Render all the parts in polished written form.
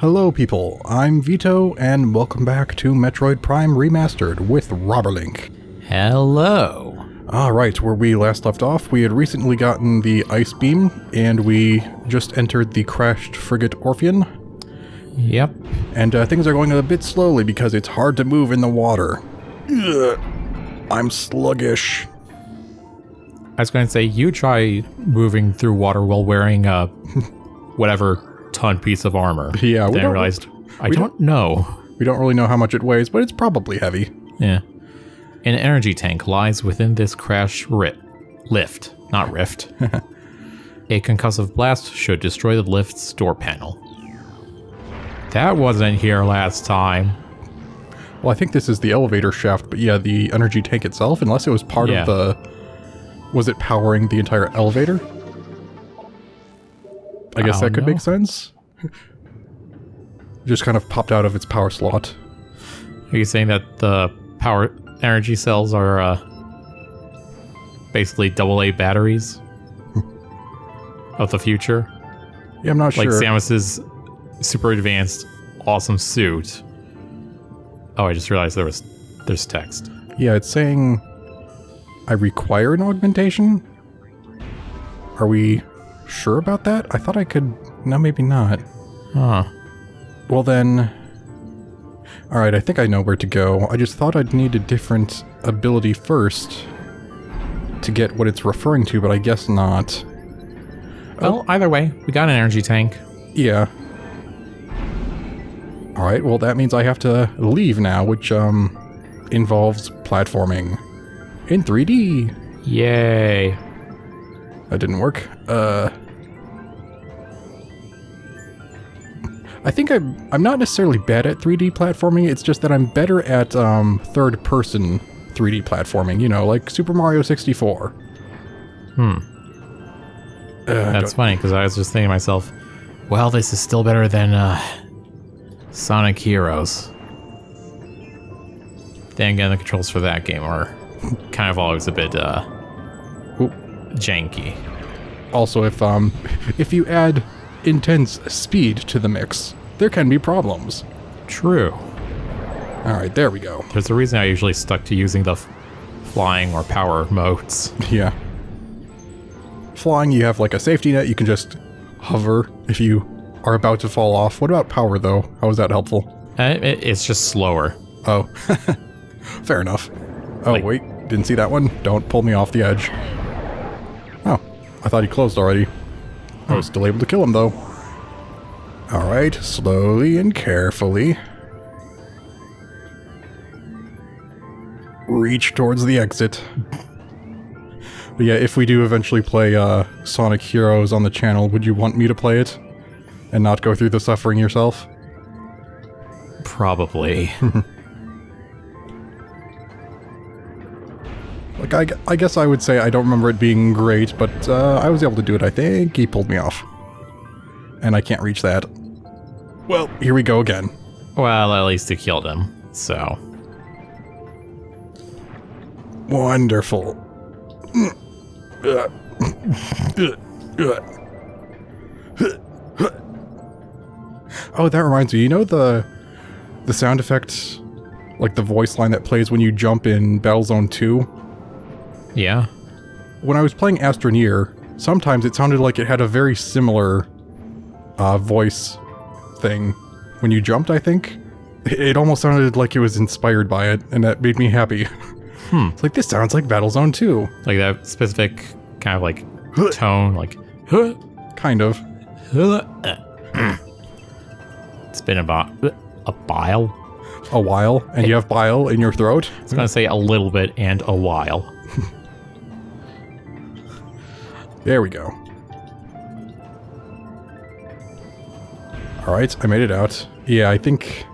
Hello people, I'm Vito, and welcome back to Metroid Prime Remastered with Robberlink. Hello. Alright, where we last left off, we had recently gotten the Ice Beam, and we just entered the crashed frigate Orpheon. Yep. And things are going a bit slowly because it's hard to move in the water. Ugh, I'm sluggish. I was going to say, you try moving through water while wearing a whatever ton piece of armor. Yeah, then I realized, I don't know. We don't really know how much it weighs, but it's probably heavy. Yeah. An energy tank lies within this crash lift, not rift. A concussive blast should destroy the lift's door panel. That wasn't here last time. Well, I think this is the elevator shaft, but yeah, the energy tank itself, unless it was part of the... Was it powering the entire elevator? I guess that could make sense. Just kind of popped out of its power slot. Are you saying that the power energy cells are basically AA batteries of the future? Yeah, I'm not sure. Like Samus's super advanced, awesome suit. Oh, I just realized there's text. Yeah, it's saying I require an augmentation? Are we sure about that? I thought I could... No, maybe not. Huh. Well then... Alright, I think I know where to go. I just thought I'd need a different ability first to get what it's referring to, but I guess not. Well, either way, we got an energy tank. Yeah. Alright, well that means I have to leave now, which involves platforming in 3D. Yay. That didn't work. I think I'm not necessarily bad at 3D platforming, it's just that I'm better at third-person 3D platforming, you know, like Super Mario 64. That's funny, because I was just thinking to myself, well, this is still better than Sonic Heroes. Then again, the controls for that game are kind of always a bit janky. Also, if you add intense speed to the mix, there can be problems. True. Alright, there we go. There's a reason I usually stuck to using the flying or power modes. Yeah. Flying, you have like a safety net, you can just hover if you are about to fall off. What about power, though? How is that helpful? It's just slower. Oh. Fair enough. Oh, like, wait. Didn't see that one? Don't pull me off the edge. Oh. I thought he closed already. I was still able to kill him, though. Alright, slowly and carefully. Reach towards the exit. But yeah, if we do eventually play Sonic Heroes on the channel, would you want me to play it? And not go through the suffering yourself? Probably. Like, I guess I would say I don't remember it being great, but I was able to do it, I think. He pulled me off. And I can't reach that. Well, here we go again. Well, at least he killed him, so... Wonderful. Oh, that reminds me, you know the sound effect, like the voice line that plays when you jump in Battlezone 2? Yeah. When I was playing Astroneer, sometimes it sounded like it had a very similar voice thing when you jumped, I think. It almost sounded like it was inspired by it, and that made me happy. It's like, this sounds like Battlezone 2. Like that specific kind of like tone, like... Kind of. It's been about a while. A while? And you have bile in your throat? I was going to say a little bit and a while. There we go. Alright, I made it out. Yeah, I think...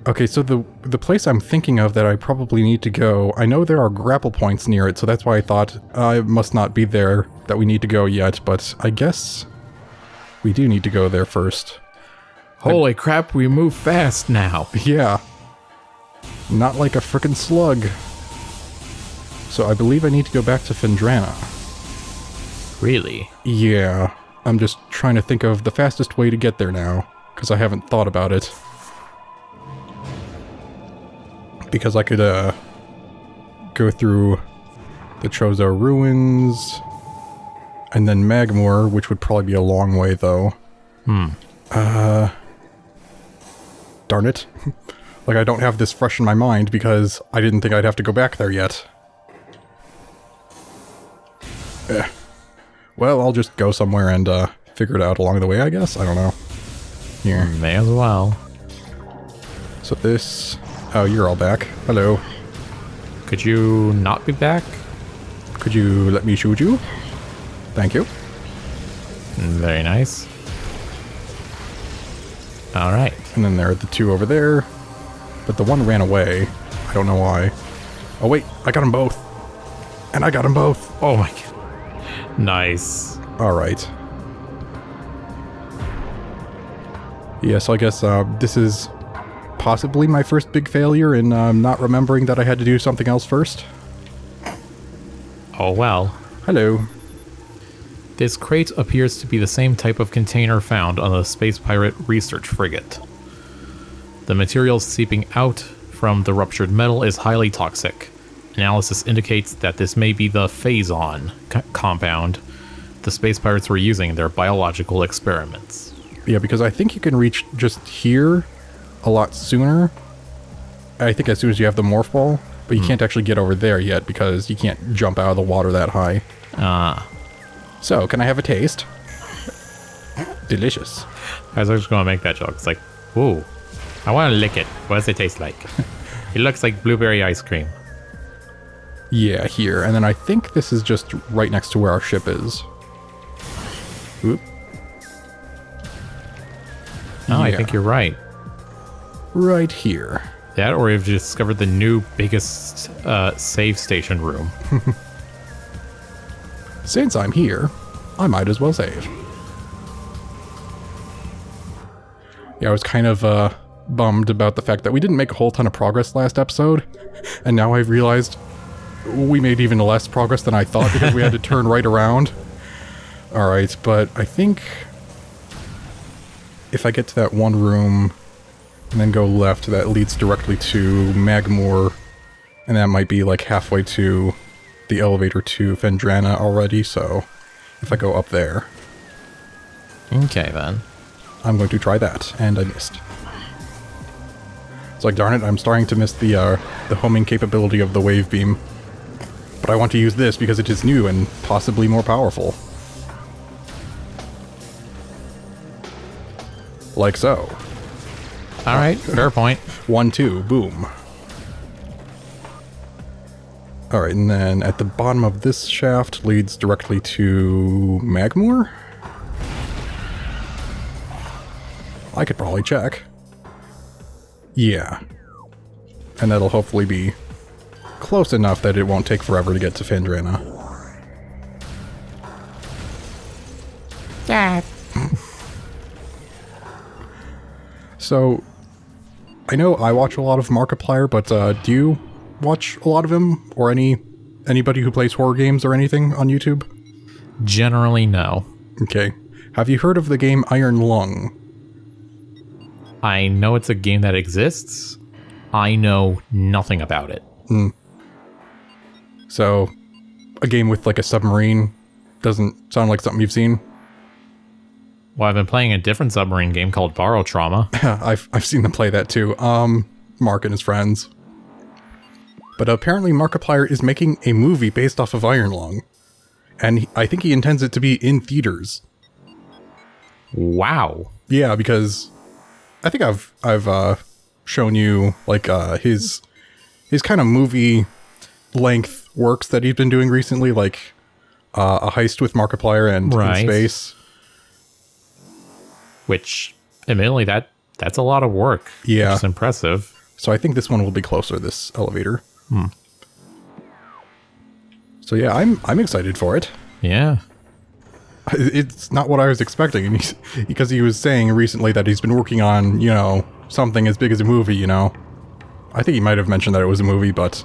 Okay, so the place I'm thinking of that I probably need to go, I know there are grapple points near it, so that's why I thought it must not be there that we need to go yet, but I guess we do need to go there first. Holy crap, we move fast now. Yeah. Not like a frickin' slug. So I believe I need to go back to Phendrana. Really? Yeah. I'm just trying to think of the fastest way to get there now, because I haven't thought about it. Because I could, go through the Trozo Ruins, and then Magmoor, which would probably be a long way, though. Darn it. Like, I don't have this fresh in my mind, because I didn't think I'd have to go back there yet. Well, I'll just go somewhere and, figure it out along the way, I guess? I don't know. Here. May as well. So this... Oh, you're all back. Hello. Could you not be back? Could you let me shoot you? Thank you. Very nice. Alright. And then there are the two over there. But the one ran away. I don't know why. Oh wait, I got them both. And I got them both. Oh my god. Nice. Alright. Yeah, so I guess this is possibly my first big failure in not remembering that I had to do something else first. Oh well. Hello. This crate appears to be the same type of container found on the Space Pirate research frigate. The material seeping out from the ruptured metal is highly toxic. Analysis indicates that this may be the phazon compound the Space Pirates were using in their biological experiments. Yeah, because I think you can reach just here a lot sooner. I think as soon as you have the morph ball, but you can't actually get over there yet because you can't jump out of the water that high. So, can I have a taste? Delicious. I was just going to make that joke. It's like, ooh, I want to lick it. What does it taste like? It looks like blueberry ice cream. Yeah, here. And then I think this is just right next to where our ship is. Oop. Oh, I think you're right. Right here. That, or you've discovered the new biggest save station room. Since I'm here, I might as well save. Yeah, I was kind of bummed about the fact that we didn't make a whole ton of progress last episode, and now I've realized we made even less progress than I thought because we had to turn right around. Alright, but I think if I get to that one room and then go left, that leads directly to Magmoor, and that might be like halfway to the elevator to Phendrana already, so if I go up there... Okay, then. I'm going to try that, and I missed. It's like, darn it, I'm starting to miss the homing capability of the wave beam. But I want to use this because it is new and possibly more powerful. Like so. Alright, fair point. 1, 2, boom. Alright, and then at the bottom of this shaft leads directly to Magmoor? I could probably check. Yeah. And that'll hopefully be close enough that it won't take forever to get to Phendrana. Dad. So, I know I watch a lot of Markiplier, but do you watch a lot of him? Or anybody who plays horror games or anything on YouTube? Generally, no. Okay. Have you heard of the game Iron Lung? I know it's a game that exists. I know nothing about it. So, a game with like a submarine doesn't sound like something you've seen? Well, I've been playing a different submarine game called Borrow Trauma. I've seen them play that too. Mark and his friends. But apparently Markiplier is making a movie based off of Iron Lung. And I think he intends it to be in theaters. Wow. Yeah, because I think I've shown you like his kind of movie length works that he's been doing recently, like A Heist with Markiplier and right. In Space. Which, admittedly, that's a lot of work. Yeah. Which is impressive. So I think this one will be closer, this elevator. So yeah, I'm excited for it. Yeah. It's not what I was expecting, and because he was saying recently that he's been working on, you know, something as big as a movie, you know. I think he might have mentioned that it was a movie, but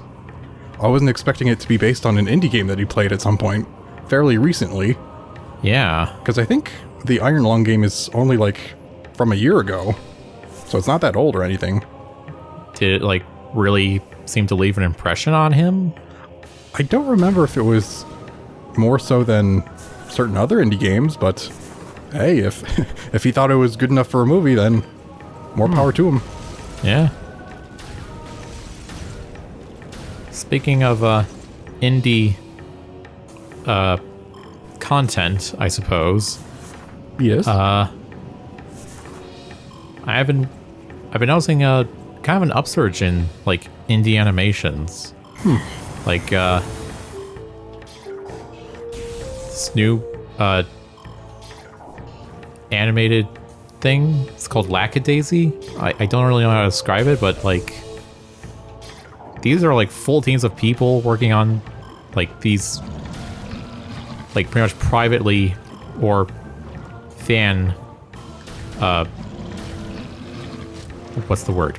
I wasn't expecting it to be based on an indie game that he played at some point fairly recently. Yeah. Because I think the Iron Lung game is only like from a year ago, so it's not that old or anything. Did it like really seem to leave an impression on him? I don't remember if it was more so than certain other indie games, but hey, if if he thought it was good enough for a movie, then more power to him. Yeah. Speaking of indie content, I suppose. Yes. I've been noticing a kind of an upsurge in like indie animations. Like this new animated thing. It's called Lackadaisy. I don't really know how to describe it, but like these are like full teams of people working on like these like pretty much privately or fan what's the word?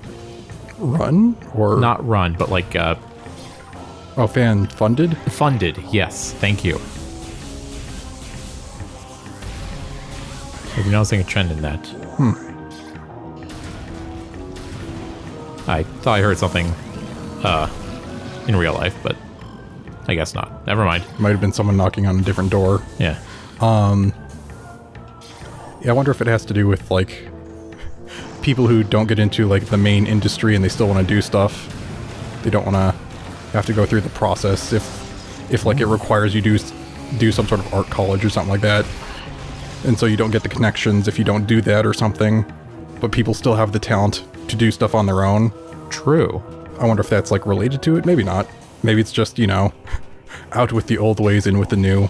Run? Or Not run, but like oh, fan funded? funded. Yes, thank you. I've been noticing a trend in that. I thought I heard something in real life, but I guess not. Never mind. Might have been someone knocking on a different door. Yeah. Yeah, I wonder if it has to do with like people who don't get into like the main industry and they still want to do stuff. They don't want to have to go through the process if like it requires you do some sort of art college or something like that. And so you don't get the connections if you don't do that or something. But people still have the talent to do stuff on their own. True. I wonder if that's like related to it. Maybe not. Maybe it's just, you know, out with the old ways, in with the new.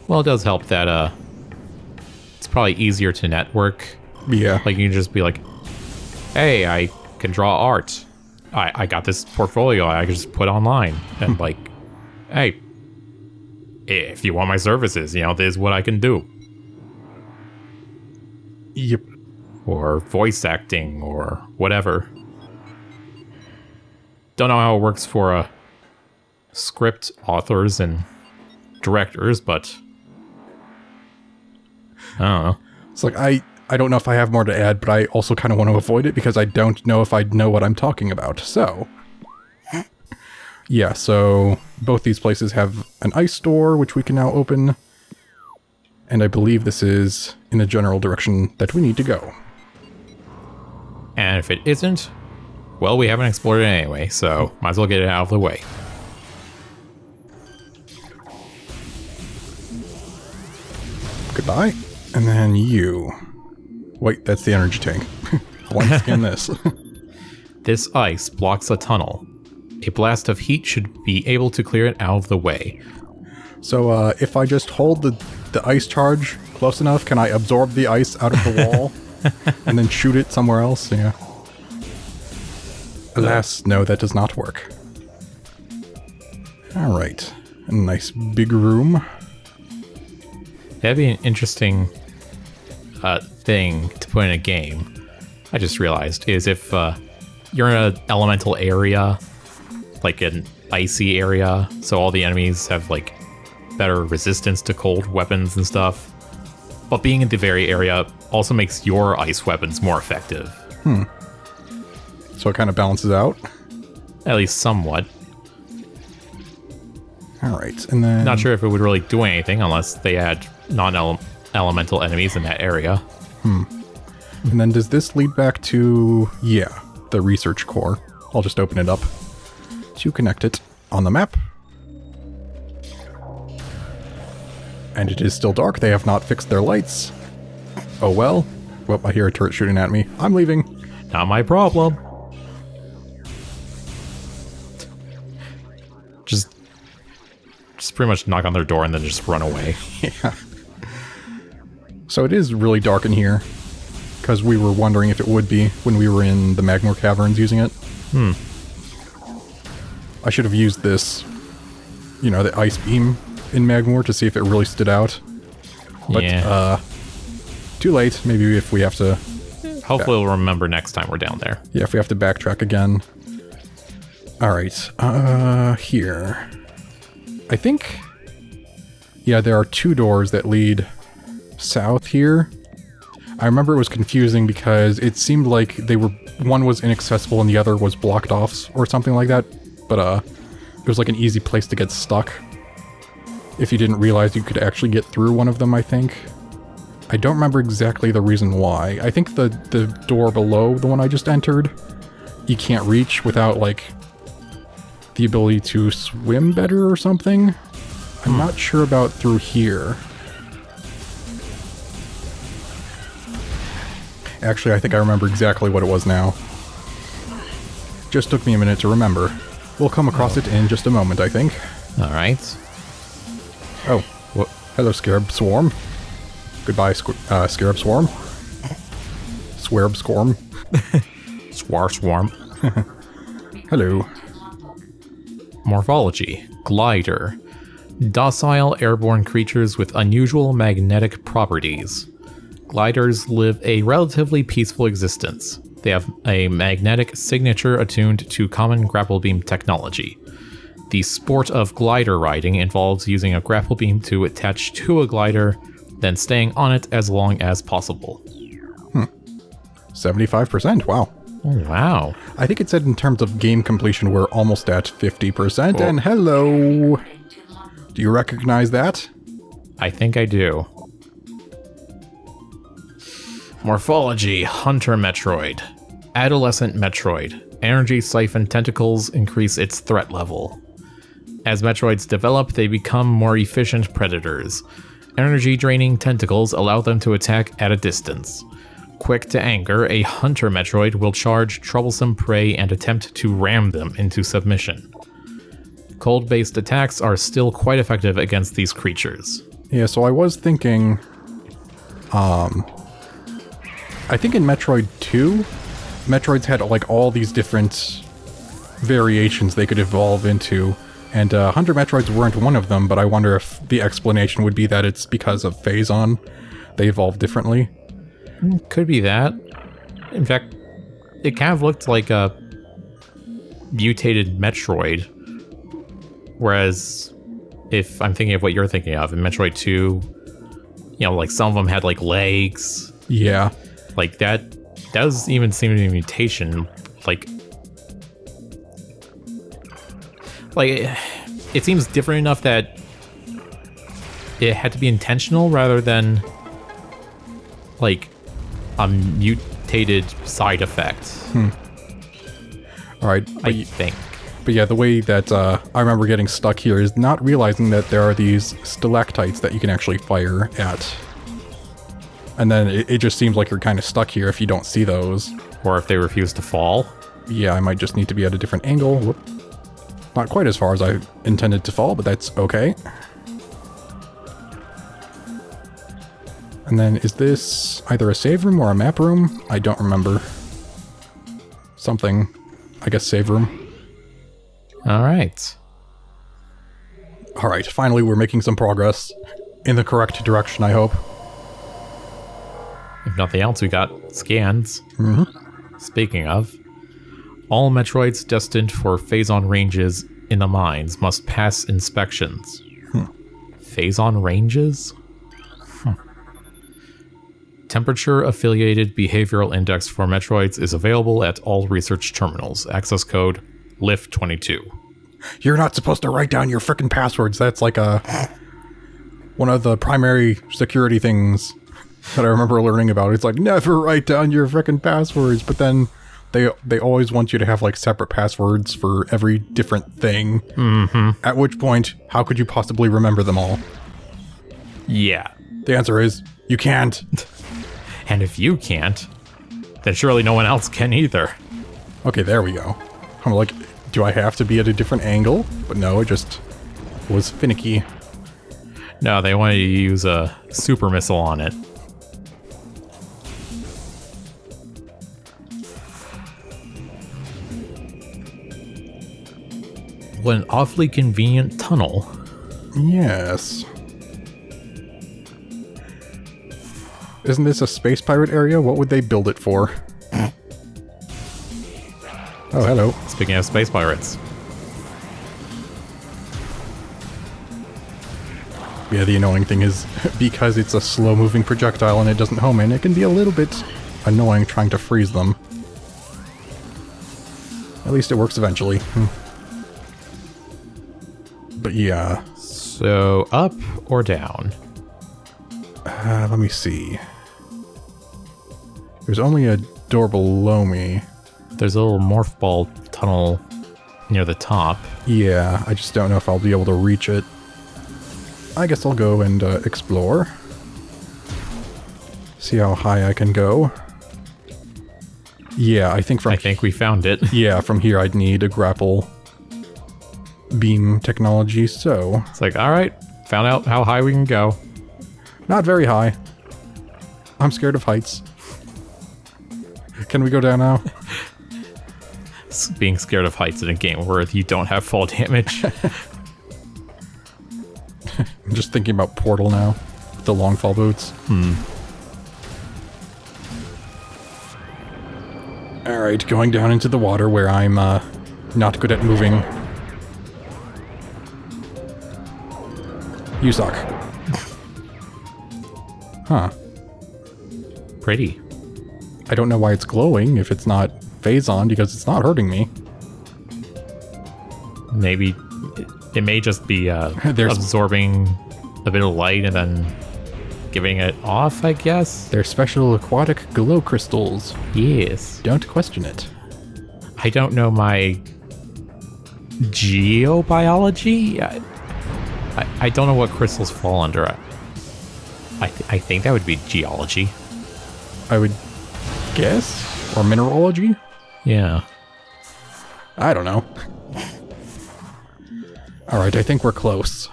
Well, it does help that it's probably easier to network. Yeah. Like you can just be like, hey, I can draw art. I got this portfolio I can just put online. And like, hey, if you want my services, you know, this is what I can do. Yep. Or voice acting or whatever. Don't know how it works for script authors and directors, but I don't know. It's like, I don't know if I have more to add, but I also kind of want to avoid it because I don't know if I know what I'm talking about. So, yeah, so both these places have an ice store, which we can now open. And I believe this is in the general direction that we need to go. And if it isn't, well, we haven't explored it anyway, so might as well get it out of the way. Goodbye. And then you. Wait, that's the energy tank. I want to scan this. This ice blocks a tunnel. A blast of heat should be able to clear it out of the way. So if I just hold the ice charge close enough, can I absorb the ice out of the wall and then shoot it somewhere else? Yeah. Alas, no, that does not work. Alright. A nice big room. That'd be an interesting thing to put in a game. I just realized is if you're in an elemental area, like an icy area, so all the enemies have like better resistance to cold weapons and stuff. But being in the very area also makes your ice weapons more effective. So it kind of balances out. At least somewhat. Alright, and then... Not sure if it would really do anything unless they had non-elemental enemies in that area. And then does this lead back to... Yeah, the research core. I'll just open it up to connect it on the map. And it is still dark. They have not fixed their lights. Oh well. Well, I hear a turret shooting at me. I'm leaving. Not my problem. Just pretty much knock on their door and then just run away. Yeah. So it is really dark in here. Because we were wondering if it would be when we were in the Magmore Caverns using it. I should have used this, you know, the ice beam in Magmore to see if it really stood out. But, yeah. Too late. Maybe if we have to... Hopefully we'll remember next time we're down there. Yeah, if we have to backtrack again. Alright, here. I think... Yeah, there are two doors that lead south here. I remember it was confusing because it seemed like one was inaccessible and the other was blocked off or something like that. But it was like an easy place to get stuck if you didn't realize you could actually get through one of them, I think. I don't remember exactly the reason why. I think the door below the one I just entered, you can't reach without, like, the ability to swim better or something. I'm not sure about through here. Actually, I think I remember exactly what it was now. Just took me a minute to remember. We'll come across it in just a moment, I think. Alright. Oh, well, hello, Scarab Swarm. Goodbye, Scarab Swarm. Swarab Swarm. Swarm. Hello. Morphology. Glider. Docile airborne creatures with unusual magnetic properties. Gliders live a relatively peaceful existence. They have a magnetic signature attuned to common grapple beam technology. The sport of glider riding involves using a grapple beam to attach to a glider, then staying on it as long as possible. 75%, wow. Oh, wow. I think it said in terms of game completion we're almost at 50%, and hello! Do you recognize that? I think I do. Morphology. Hunter Metroid. Adolescent Metroid. Energy siphon tentacles increase its threat level. As Metroids develop, they become more efficient predators. Energy-draining tentacles allow them to attack at a distance. Quick to anger, a Hunter Metroid will charge troublesome prey and attempt to ram them into submission. Cold-based attacks are still quite effective against these creatures. Yeah, so I was thinking... I think in Metroid 2, Metroids had like all these different variations they could evolve into, and Hunter Metroids weren't one of them, but I wonder if the explanation would be that it's because of Phazon. They evolved differently. Could be that. In fact, it kind of looked like a mutated Metroid. Whereas, if I'm thinking of what you're thinking of, in Metroid 2, you know, like some of them had like legs. Yeah. Like that does even seem to be a mutation. Like it seems different enough that it had to be intentional rather than like a mutated side effect. All right. I think. But yeah, the way that I remember getting stuck here is not realizing that there are these stalactites that you can actually fire at. And then it just seems like you're kind of stuck here if you don't see those. Or if they refuse to fall. Yeah, I might just need to be at a different angle. Whoop. Not quite as far as I intended to fall, but that's okay. And then is this either a save room or a map room? I don't remember. Something. I guess save room. Alright. Alright, finally we're making some progress. In the correct direction, I hope. If nothing else, we got scans. Speaking of, all Metroids destined for Phazon ranges in the mines must pass inspections. Phazon ranges? Temperature-affiliated behavioral index for Metroids is available at all research terminals. Access code LIF22. You're not supposed to write down your frickin' passwords. That's like one of the primary security things that I remember learning about. It's like, never write down your frickin' passwords, but then they always want you to have like separate passwords for every different thing. At which point, how could you possibly remember them all? Yeah. The answer is, you can't. And if you can't, then surely no one else can either. Okay, there we go. I'm like, do I have to be at a different angle? But no, it just was finicky. No, they wanted you to use a super missile on it. What an awfully convenient tunnel. Yes. Isn't this a space pirate area? What would they build it for? Oh, hello. Speaking of space pirates. Yeah, the annoying thing is, because it's a slow-moving projectile and it doesn't home in, it can be a little bit annoying trying to freeze them. At least it works eventually. But yeah. So, up or down? Let me see. There's only a door below me. There's a little morph ball tunnel near the top. Yeah, I just don't know if I'll be able to reach it. I guess I'll go and explore. See how high I can go. Yeah, I think we found it. Yeah, from here I'd need a grapple beam technology, so... It's like, alright, found out how high we can go. Not very high. I'm scared of heights. Can we go down now? Being scared of heights in a game where you don't have fall damage. I'm just thinking about Portal now, with the long fall boots. Alright, going down into the water where I'm not good at moving. You suck. Huh. Pretty. I don't know why it's glowing if it's not phase-on, because it's not hurting me. Maybe it may just be absorbing a bit of light and then giving it off, I guess? They're special aquatic glow crystals. Yes. Don't question it. I don't know my geobiology. I don't know what crystals fall under. I think that would be geology. I would guess? Or mineralogy? Yeah. I don't know. Alright, I think we're close.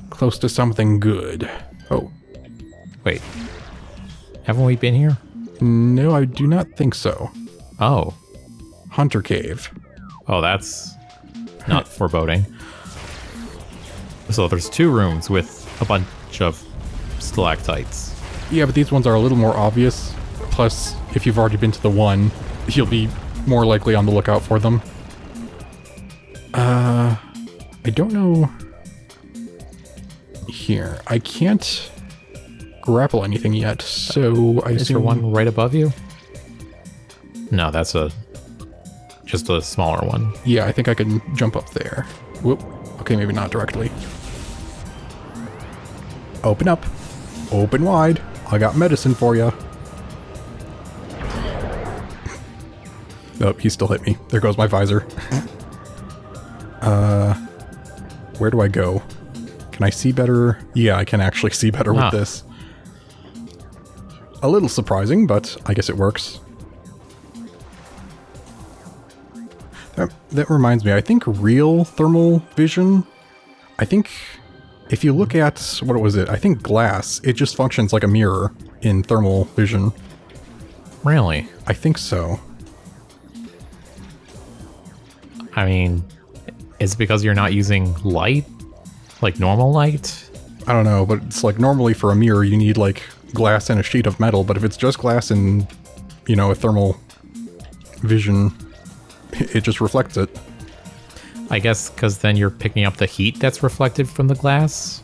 Close to something good. Oh. Wait. Haven't we been here? No, I do not think so. Oh. Hunter Cave. Oh, that's not foreboding. So there's 2 rooms with a bunch of stalactites. Yeah, but these ones are a little more obvious. Plus, if you've already been to the one, you'll be more likely on the lookout for them. I don't know... Here. I can't grapple anything yet, so I Is there one right above you? No, that's just a smaller one. Yeah, I think I can jump up there. Whoop. Okay, maybe not directly. Open up. Open wide. I got medicine for you. Nope, he still hit me. There goes my visor. Where do I go? Can I see better? Yeah, I can actually see better with this. A little surprising, but I guess it works. That reminds me, I think real thermal vision, I think if you look at, what was it? I think glass, it just functions like a mirror in thermal vision. Really? I think so. I mean, is it because you're not using light? Like normal light? I don't know, but it's like normally for a mirror you need like glass and a sheet of metal, but if it's just glass and, you know, a thermal vision, it just reflects it. I guess because then you're picking up the heat that's reflected from the glass,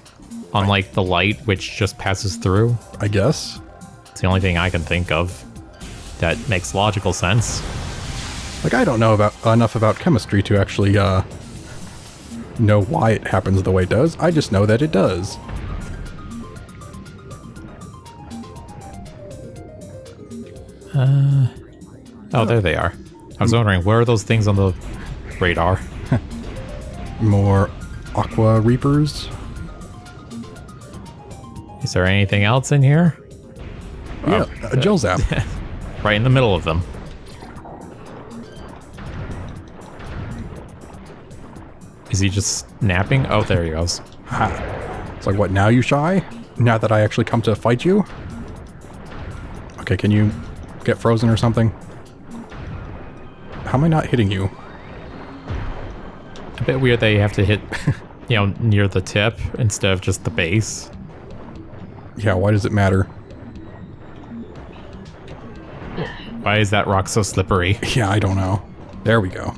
unlike the light which just passes through. I guess. It's the only thing I can think of that makes logical sense. Like, I don't know enough about chemistry to actually know why it happens the way it does. I just know that it does. Oh, there they are. I was wondering, where are those things on the radar? More aqua reapers. Is there anything else in here? Yeah, a gel zap. Right in the middle of them. Is he just napping? Oh, there he goes. Ha. It's like, what, now you shy? Now that I actually come to fight you? Okay, can you get frozen or something? How am I not hitting you? A bit weird that you have to hit, you know, near the tip instead of just the base. Yeah, why does it matter? Why is that rock so slippery? Yeah, I don't know. There we go.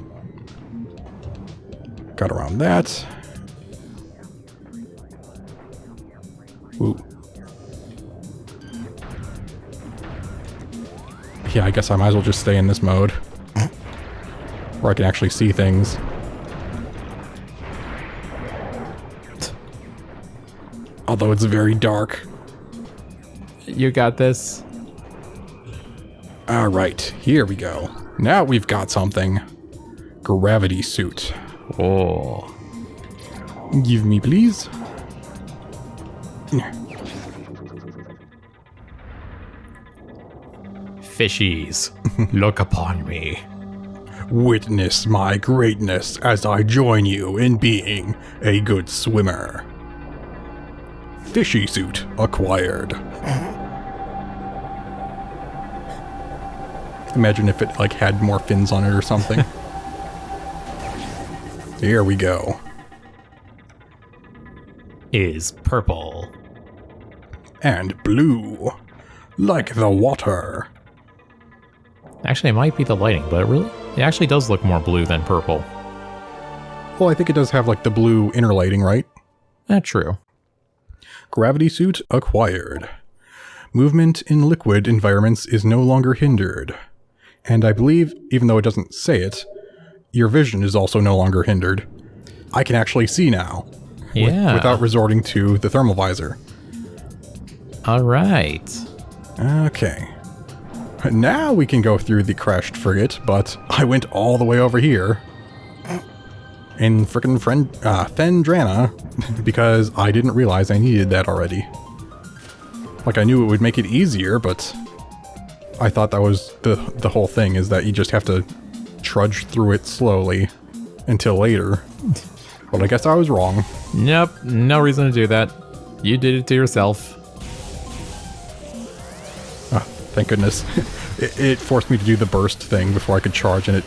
Got around that. Yeah, I guess I might as well just stay in this mode. Where I can actually see things. Although it's very dark. You got this. Alright, here we go. Now we've got something. Gravity suit. Oh. Give me, please. Fishies, look upon me. Witness my greatness as I join you in being a good swimmer. Fishy suit acquired. Imagine if it like had more fins on it or something. Here we go. Is purple. And blue. Like the water. Actually, it might be the lighting, but it actually does look more blue than purple. Well, I think it does have like the blue inner lighting, right? True. Gravity suit acquired. Movement in liquid environments is no longer hindered. And I believe, even though it doesn't say it, your vision is also no longer hindered. I can actually see now. Yeah. Without resorting to the thermal visor. All right. Okay. Now we can go through the crashed frigate, but I went all the way over here. In frickin' Phendrana, because I didn't realize I needed that already. Like, I knew it would make it easier, but I thought that was the whole thing, is that you just have to trudge through it slowly until later. But I guess I was wrong. Nope, no reason to do that. You did it to yourself. Thank goodness. It forced me to do the burst thing before I could charge, and it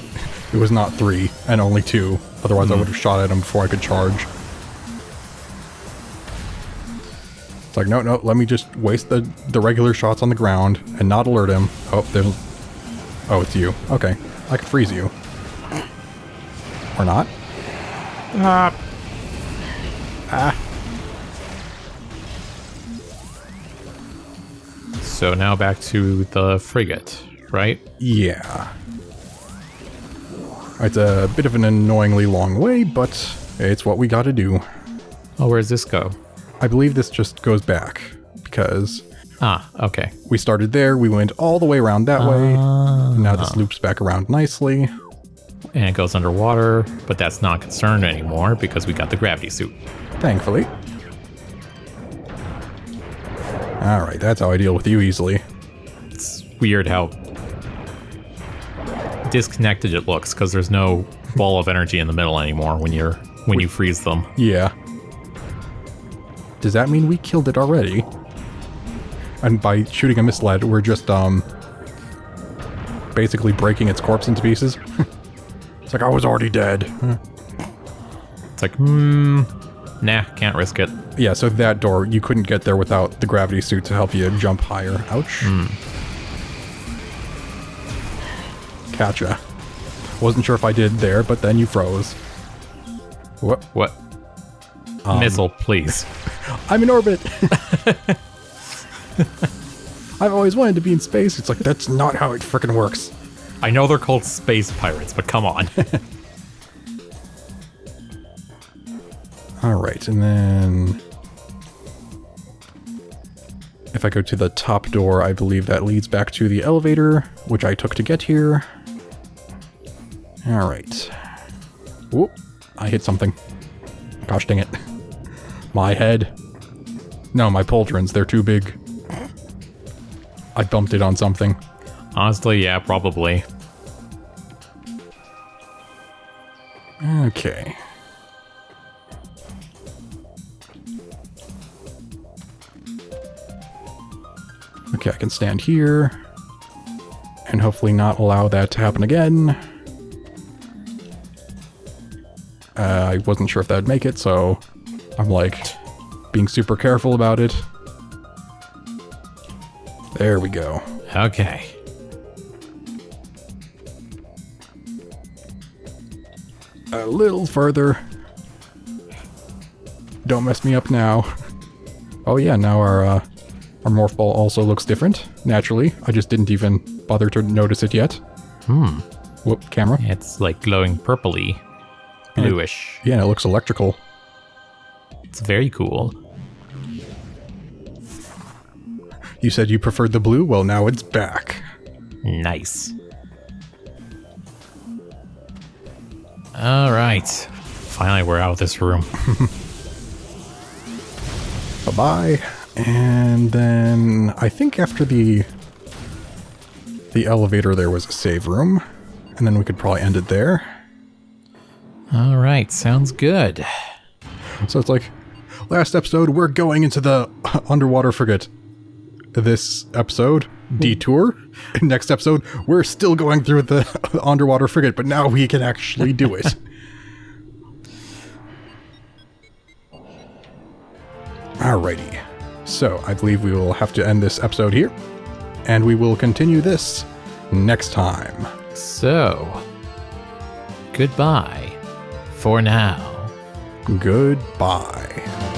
was not 3, and only 2. Otherwise I would have shot at him before I could charge. It's like, no, let me just waste the regular shots on the ground and not alert him. Oh, it's you. Okay, I can freeze you. Or not. So now back to the frigate, right? Yeah. It's a bit of an annoyingly long way, but it's what we gotta do. Oh, where does this go? I believe this just goes back, because Okay. we started there, we went all the way around that way, now this loops back around nicely. And it goes underwater, but that's not concerned anymore because we got the gravity suit. Thankfully. Alright, that's how I deal with you easily. It's weird how disconnected it looks because there's no ball of energy in the middle anymore when you freeze them. Yeah. Does that mean we killed it already? And by shooting a misled, we're just, basically breaking its corpse into pieces? It's like, I was already dead. It's like, nah, can't risk it. Yeah, so that door, you couldn't get there without the gravity suit to help you jump higher. Ouch. Gotcha. Wasn't sure if I did there, but then you froze. What? Missile, please. I'm in orbit! I've always wanted to be in space. It's like, that's not how it frickin' works. I know they're called space pirates, but come on. Alright, and then if I go to the top door, I believe that leads back to the elevator, which I took to get here. Alright. Whoop, I hit something. Gosh dang it. My head. No, my pauldrons, they're too big. I bumped it on something. Honestly, yeah, probably. Okay. Okay, I can stand here and hopefully not allow that to happen again. I wasn't sure if that'd make it, so I'm like being super careful about it. There we go. Okay. A little further. Don't mess me up now. Oh yeah, now our Our morphball also looks different, naturally. I just didn't even bother to notice it yet. Whoop, camera. It's like glowing purpley, bluish. Yeah, it looks electrical. It's very cool. You said you preferred the blue? Well, now it's back. Nice. All right. Finally, we're out of this room. Bye-bye. And then I think after the elevator there was a save room. And then we could probably end it there. All right. Sounds good. So it's like, last episode, we're going into the underwater frigate. This episode, Detour. Next episode, we're still going through the underwater frigate, but now we can actually do it. Alrighty. So, I believe we will have to end this episode here, and we will continue this next time. So, goodbye for now. Goodbye.